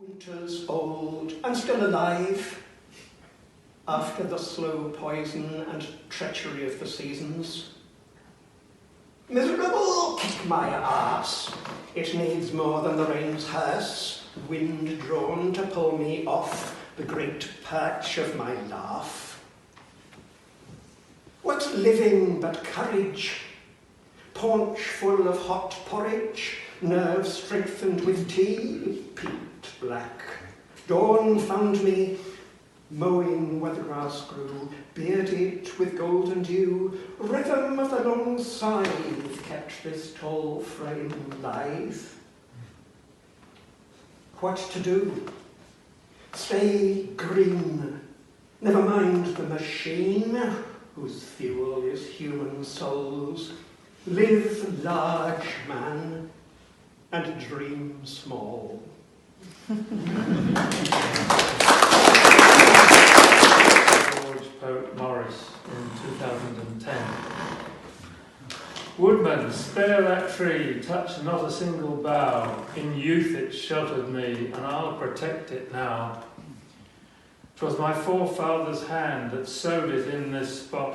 Winter's old and still alive, after the slow poison and treachery of the seasons. Miserable, kick my arse. It needs more than the rain's hearse, wind drawn to pull me off the great perch of my laugh. What living but courage? Paunch full of hot porridge, nerves strengthened with tea, peaked black. Dawn found me mowing where the grass grew, bearded with golden dew. Rhythm of the long scythe kept this tall frame lithe. What to do? Stay green. Never mind the machine, whose fuel is human souls. Live large, man, and dream small. Poet Morris in 2010. Woodman, spare that tree, touch not a single bough. In youth it sheltered me, and I'll protect it now. 'Twas my forefather's hand that sowed it in this spot.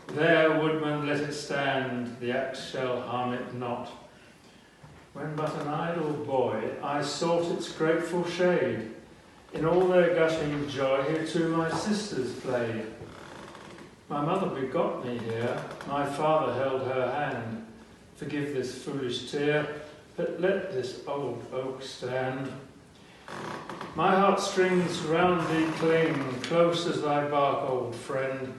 There, Woodman, let it stand, the axe shall harm it not. When but an idle boy, I sought its grateful shade. In all their gushing joy, here too my sisters played. My mother begot me here, my father held her hand. Forgive this foolish tear, but let this old oak stand. My heartstrings round thee cling, close as thy bark, old friend.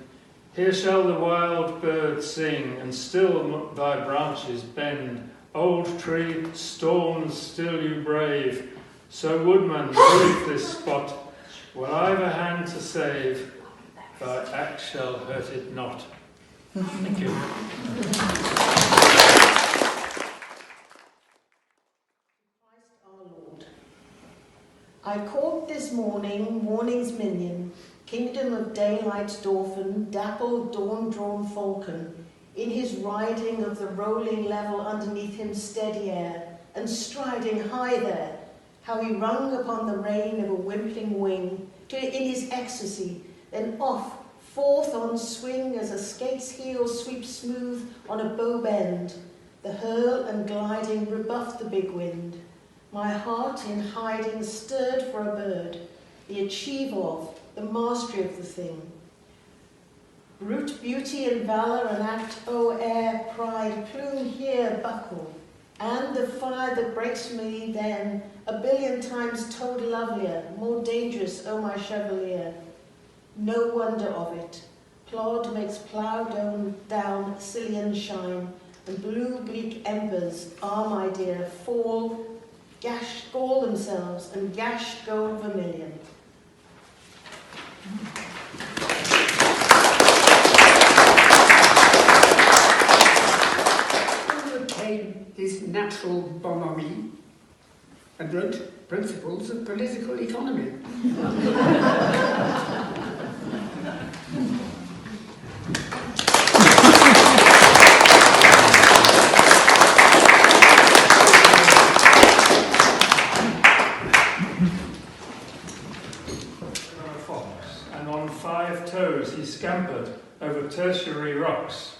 Here shall the wild bird sing, and still thy branches bend. Old tree, storms still you brave, so Woodman, leave this spot. Will I've a hand to save, thy axe shall hurt it not. Thank you. Christ our Lord. I caught this morning morning's minion, kingdom of daylight's dolphin, dappled dawn-drawn falcon, in his riding of the rolling level underneath him steady air, and striding high there, how he rung upon the rein of a wimpling wing, in his ecstasy, then off, forth on swing as a skate's heel sweeps smooth on a bow bend. The hurl and gliding rebuffed the big wind. My heart in hiding stirred for a bird, the achiever of, the mastery of the thing. Brute beauty and valour and act, O air, pride, plume here, buckle, and the fire that breaks me then, a billion times told lovelier, more dangerous, O my chevalier. No wonder of it. Plod makes plough down Sicilian shine, and blue bleak embers are, my dear, fall, gall themselves, and gash go vermilion. His natural bonhomie and wrote Principles of Political Economy. And on 5 toes he scampered over tertiary rocks.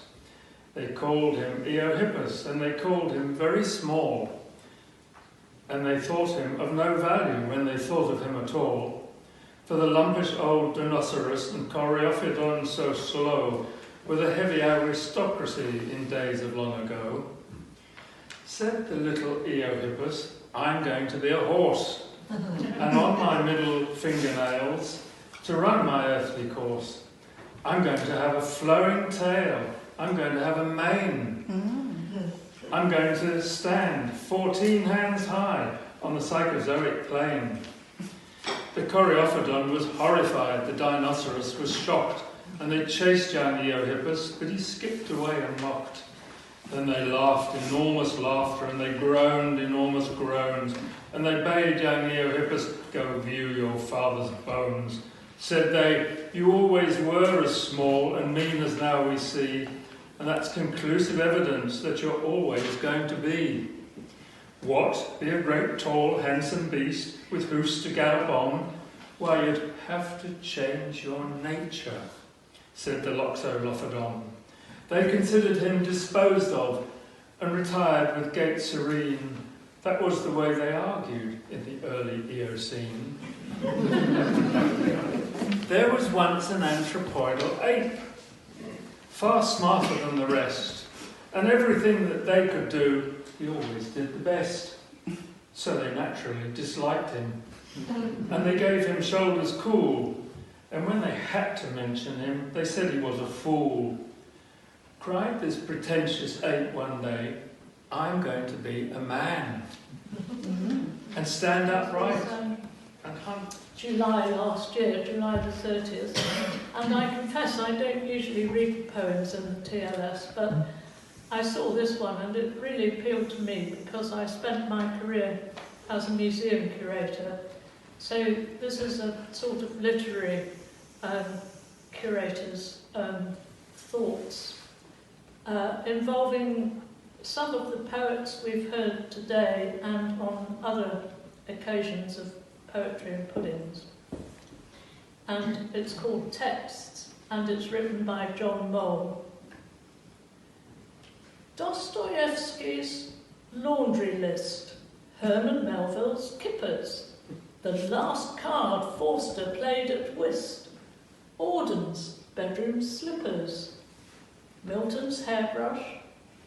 They called him Eohippus, and they called him very small. And they thought him of no value when they thought of him at all. For the lumpish old Dinoceras and Coreophodon so slow were the heavy aristocracy in days of long ago. Said the little Eohippus, I'm going to be a horse, and on my middle fingernails to run my earthly course. I'm going to have a flowing tail. I'm going to have a mane. I'm going to stand 14 hands high on the Psychozoic plane. The Coreophodon was horrified, the Dinoceras was shocked, and they chased young Eohippus, but he skipped away and mocked. Then they laughed enormous laughter, and they groaned enormous groans, and they bade young Eohippus, go view your father's bones. Said they, you always were as small and mean as now we see, and that's conclusive evidence that you're always going to be. What, be a great tall handsome beast with hoofs to gallop on? Why, you'd have to change your nature, said the Loxolophodon. They considered him disposed of and retired with gait serene. That was the way they argued in the early Eocene. There was once an anthropoidal ape, far smarter than the rest, and everything that they could do, he always did the best. So they naturally disliked him, and they gave him shoulders cool, and when they had to mention him, they said he was a fool. Cried this pretentious ape one day, I'm going to be a man, and stand upright and hunt. July last year, July the 30th, and I confess I don't usually read poems in the TLS, but I saw this one and it really appealed to me because I spent my career as a museum curator. So this is a sort of literary curator's thoughts involving some of the poets we've heard today and on other occasions of poetry and puddings. And it's called Texts, and it's written by John Mole. Dostoevsky's Laundry List, Herman Melville's Kippers, The Last Card Forster Played at Whist, Auden's Bedroom Slippers, Milton's Hairbrush,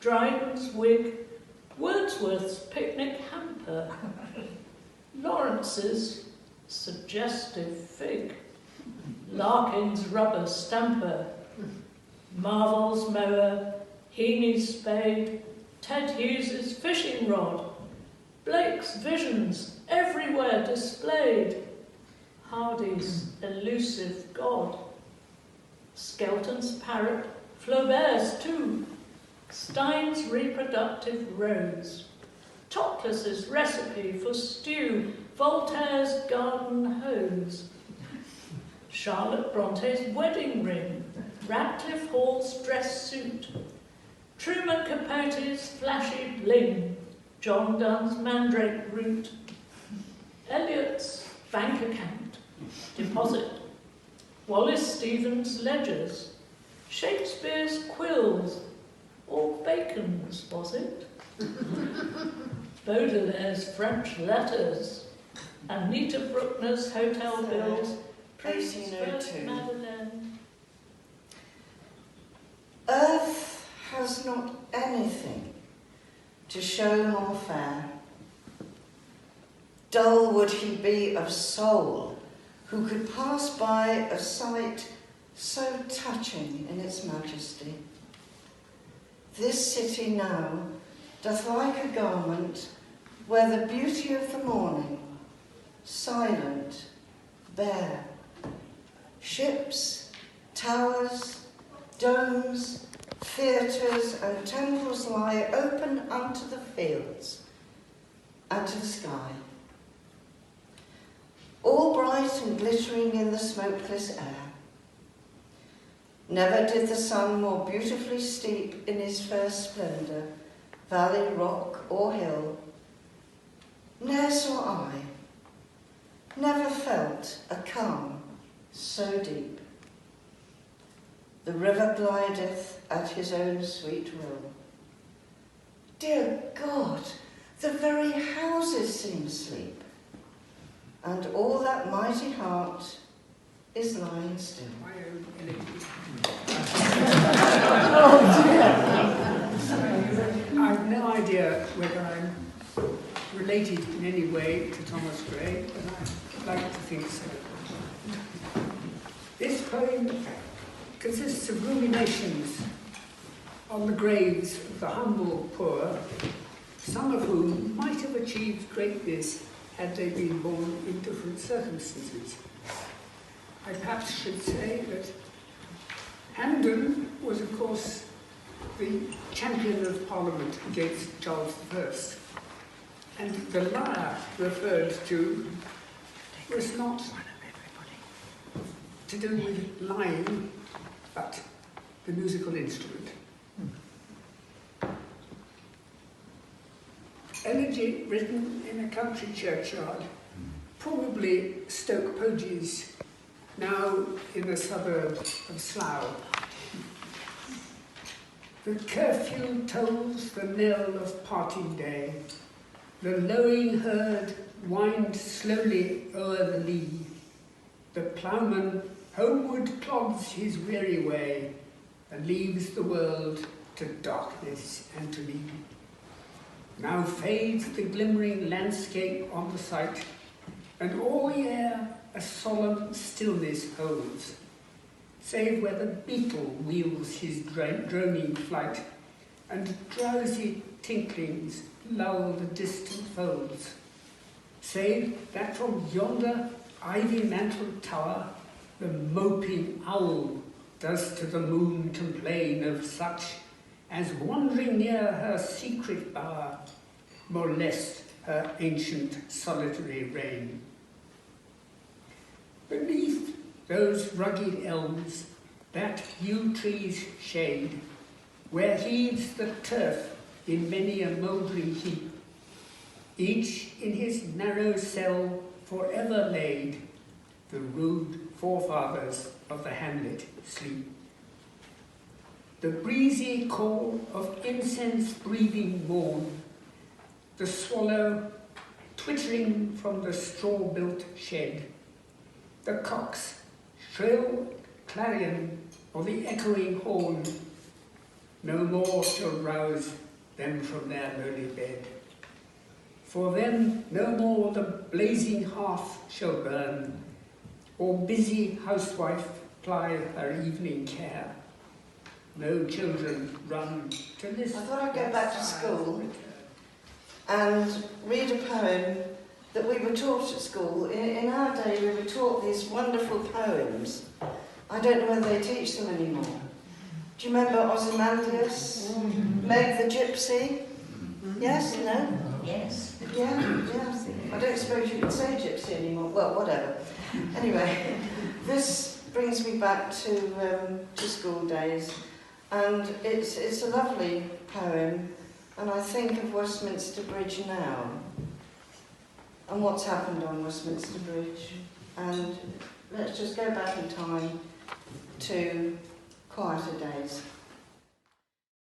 Dryden's Wig, Wordsworth's Picnic Hamper, Lawrence's Suggestive Fig, Larkin's Rubber Stamper, Marvel's Mower, Heaney's Spade, Ted Hughes's Fishing Rod, Blake's Visions everywhere displayed, Hardy's Elusive God, Skelton's Parrot, Flaubert's Tomb, Stein's Reproductive Rose, Toklas's Recipe for Stew, Voltaire's Garden Hose, Charlotte Bronte's Wedding Ring, Radcliffe Hall's Dress Suit, Truman Capote's Flashy Bling, John Donne's Mandrake Root, Eliot's Bank Account, Deposit, Wallace Stevens' Ledgers, Shakespeare's Quills, or Bacon's, was it? Baudelaire's French Letters, Anita Bruckner's Hotel Bills, Priest's First Madeleine. Earth has not anything to show nor fair. Dull would he be of soul, who could pass by a sight so touching in its majesty. This city now doth like a garment wear the beauty of the morning, silent, bare. Ships, towers, domes, theatres and temples lie open unto the fields and to the sky, all bright and glittering in the smokeless air. Never did the sun more beautifully steep in his first splendour, valley, rock or hill. Ne'er saw I, never felt a calm so deep. The river glideth at his own sweet will. Dear God, the very houses seem sleep, and all that mighty heart is lying still. My own energy. I've no idea whether I'm related in any way to Thomas Gray, but I'd like to think so. This poem consists of ruminations on the graves of the humble poor, some of whom might have achieved greatness had they been born in different circumstances. I perhaps should say that Hampden was, of course, the champion of Parliament against Charles I, and the lyre referred to was not to do with lying, but the musical instrument. Elegy originally written in a country churchyard, probably Stoke Poges, now in the suburb of Slough. The curfew tolls the knell of parting day. The lowing herd winds slowly o'er the lea. The ploughman homeward plods his weary way and leaves the world to darkness and to me. Now fades the glimmering landscape on the sight, and all the air a solemn stillness holds, save where the beetle wheels his droning flight, and drowsy tinklings lull the distant folds, save that from yonder ivy-mantled tower the moping owl does to the moon complain of such as wandering near her secret bower molest her ancient solitary reign. Beneath those rugged elms, that yew tree's shade, where heaves the turf in many a mouldering heap, each in his narrow cell forever laid, the rude forefathers of the hamlet sleep. The breezy call of incense-breathing morn, the swallow twittering from the straw-built shed, the cock's shrill clarion or the echoing horn, no more shall rouse them from their lowly bed. For them no more the blazing hearth shall burn, or busy housewife ply her evening care. No children run to listen. I thought I'd go back to school and read a poem that we were taught at school. In our day, we were taught these wonderful poems. I don't know whether they teach them anymore. Do you remember Ozymandias? Meg the Gypsy? Yes? No? Yes. Yeah? Yeah. I don't suppose you can say gypsy anymore. Well, whatever. Anyway, this brings me back to school days. And it's a lovely poem, and I think of Westminster Bridge now and what's happened on Westminster Bridge. And let's just go back in time to quieter days.